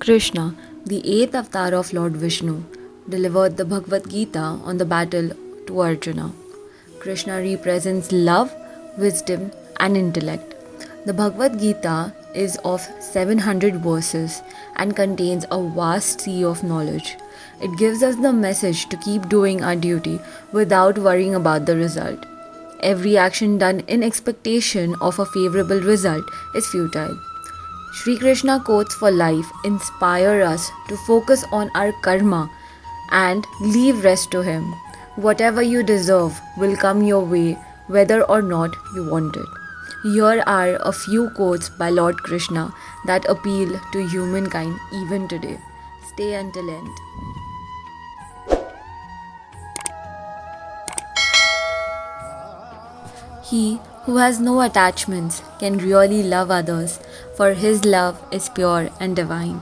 Krishna, the eighth avatar of Lord Vishnu, delivered the Bhagavad Gita on the battle to Arjuna. Krishna represents love, wisdom, and intellect. The Bhagavad Gita is of 700 verses and contains a vast sea of knowledge. It gives us the message to keep doing our duty without worrying about the result. Every action done in expectation of a favorable result is futile. Sri Krishna quotes for life inspire us to focus on our karma and leave rest to Him. Whatever you deserve will come your way whether or not you want it. Here are a few quotes by Lord Krishna that appeal to humankind even today. Stay until end. He who has no attachments can really love others, for his love is pure and divine.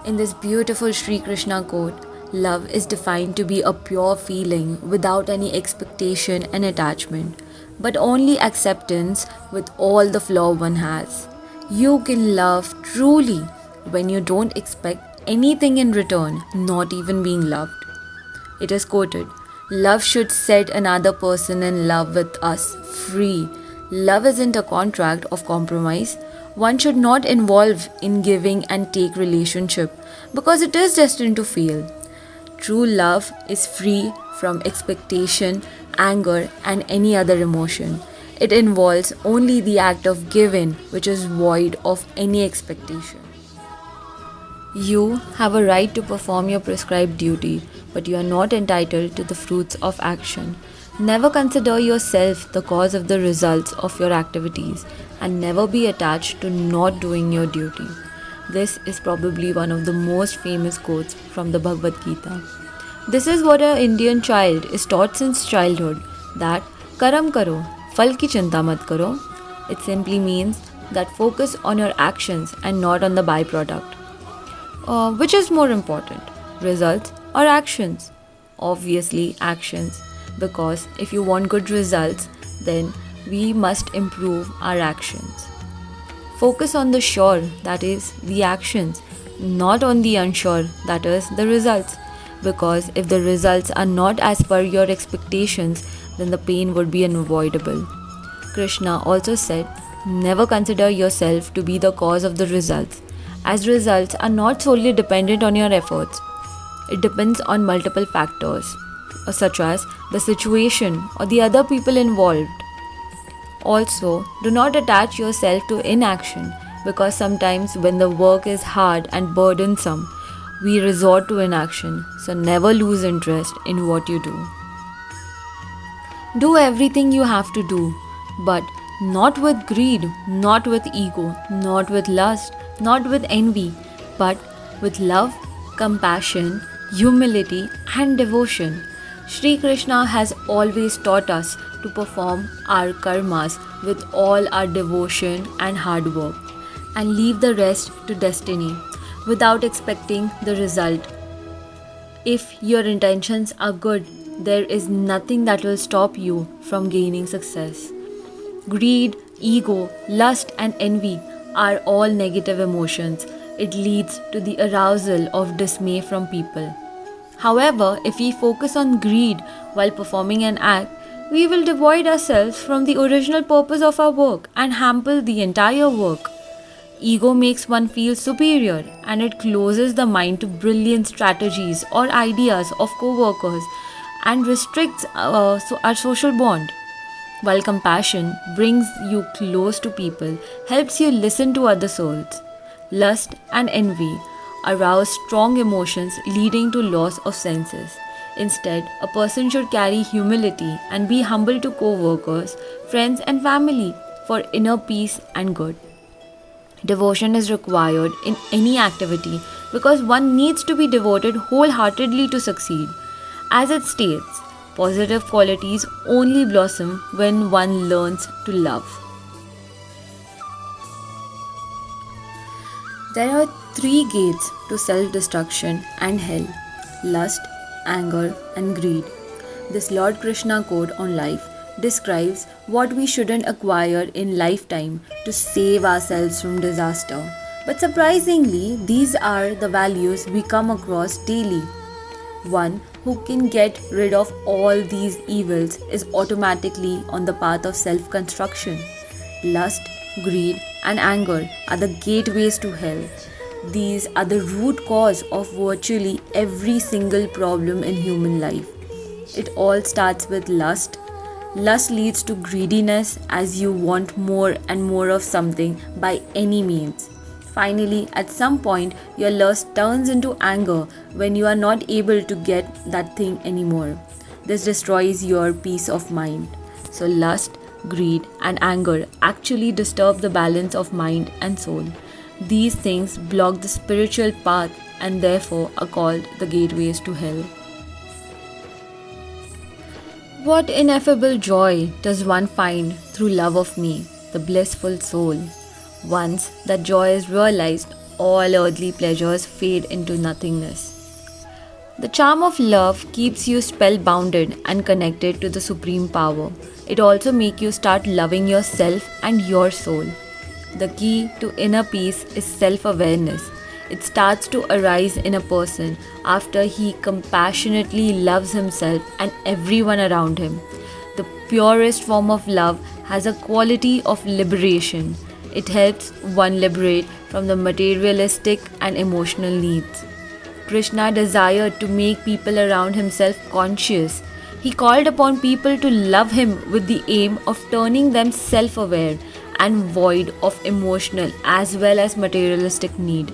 In this beautiful Sri Krishna quote, love is defined to be a pure feeling without any expectation and attachment, but only acceptance with all the flaw one has. You can love truly when you don't expect anything in return, not even being loved. It is quoted, love should set another person in love with us free. Love isn't a contract of compromise. One should not involve in giving and take relationship because it is destined to fail. True love is free from expectation, anger, and any other emotion. It involves only the act of giving, which is void of any expectation. You have a right to perform your prescribed duty, but you are not entitled to the fruits of action. Never consider yourself the cause of the results of your activities and never be attached to not doing your duty. This is probably one of the most famous quotes from the Bhagavad Gita. This is what an Indian child is taught since childhood, that karam karo, phal ki chinta mat karo. It simply means that focus on your actions and not on the byproduct. Which is more important, results or actions? Obviously, actions, because if you want good results, then we must improve our actions. Focus on the sure, that is, the actions, not on the unsure, that is, the results. Because if the results are not as per your expectations, then the pain would be unavoidable. Krishna also said, never consider yourself to be the cause of the results, as results are not solely dependent on your efforts. It depends on multiple factors, such as the situation or the other people involved. Also, do not attach yourself to inaction, because sometimes when the work is hard and burdensome, we resort to inaction, so never lose interest in what you do. Do everything you have to do, but not with greed, not with ego, not with lust, not with envy, but with love, compassion, humility, and devotion. Sri Krishna has always taught us to perform our karmas with all our devotion and hard work, and leave the rest to destiny without expecting the result. If your intentions are good, there is nothing that will stop you from gaining success. Greed, ego, lust, and envy are all negative emotions. It leads to the arousal of dismay from people. However, if we focus on greed while performing an act, we will devoid ourselves from the original purpose of our work and hamper the entire work. Ego makes one feel superior and it closes the mind to brilliant strategies or ideas of co-workers and restricts our social bond. While compassion brings you close to people, helps you listen to other souls. Lust and envy arouse strong emotions leading to loss of senses. Instead, a person should carry humility and be humble to co-workers, friends and family for inner peace and good. Devotion is required in any activity because one needs to be devoted wholeheartedly to succeed. As it states, positive qualities only blossom when one learns to love. There are three gates to self-destruction and hell: lust, anger, and greed. This Lord Krishna quote on life describes what we shouldn't acquire in lifetime to save ourselves from disaster. But surprisingly, these are the values we come across daily. One who can get rid of all these evils is automatically on the path of self construction. Lust, greed, and anger are the gateways to hell. These are the root cause of virtually every single problem in human life. It all starts with lust. Lust leads to greediness as you want more and more of something by any means. Finally, at some point, your lust turns into anger when you are not able to get that thing anymore. This destroys your peace of mind. So, lust, greed, and anger actually disturb the balance of mind and soul. These things block the spiritual path and therefore are called the gateways to hell. What ineffable joy does one find through love of me, the blissful soul? Once that joy is realized, all earthly pleasures fade into nothingness. The charm of love keeps you spellbounded and connected to the supreme power. It also makes you start loving yourself and your soul. The key to inner peace is self-awareness. It starts to arise in a person after he compassionately loves himself and everyone around him. The purest form of love has a quality of liberation. It helps one liberate from the materialistic and emotional needs. Krishna desired to make people around himself conscious. He called upon people to love him with the aim of turning them self-aware and void of emotional as well as materialistic need.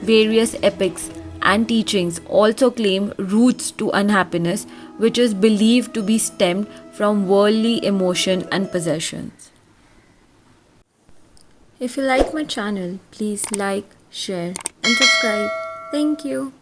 Various epics and teachings also claim roots to unhappiness, which is believed to be stemmed from worldly emotion and possessions. If you like my channel, please like, share, and subscribe. Thank you.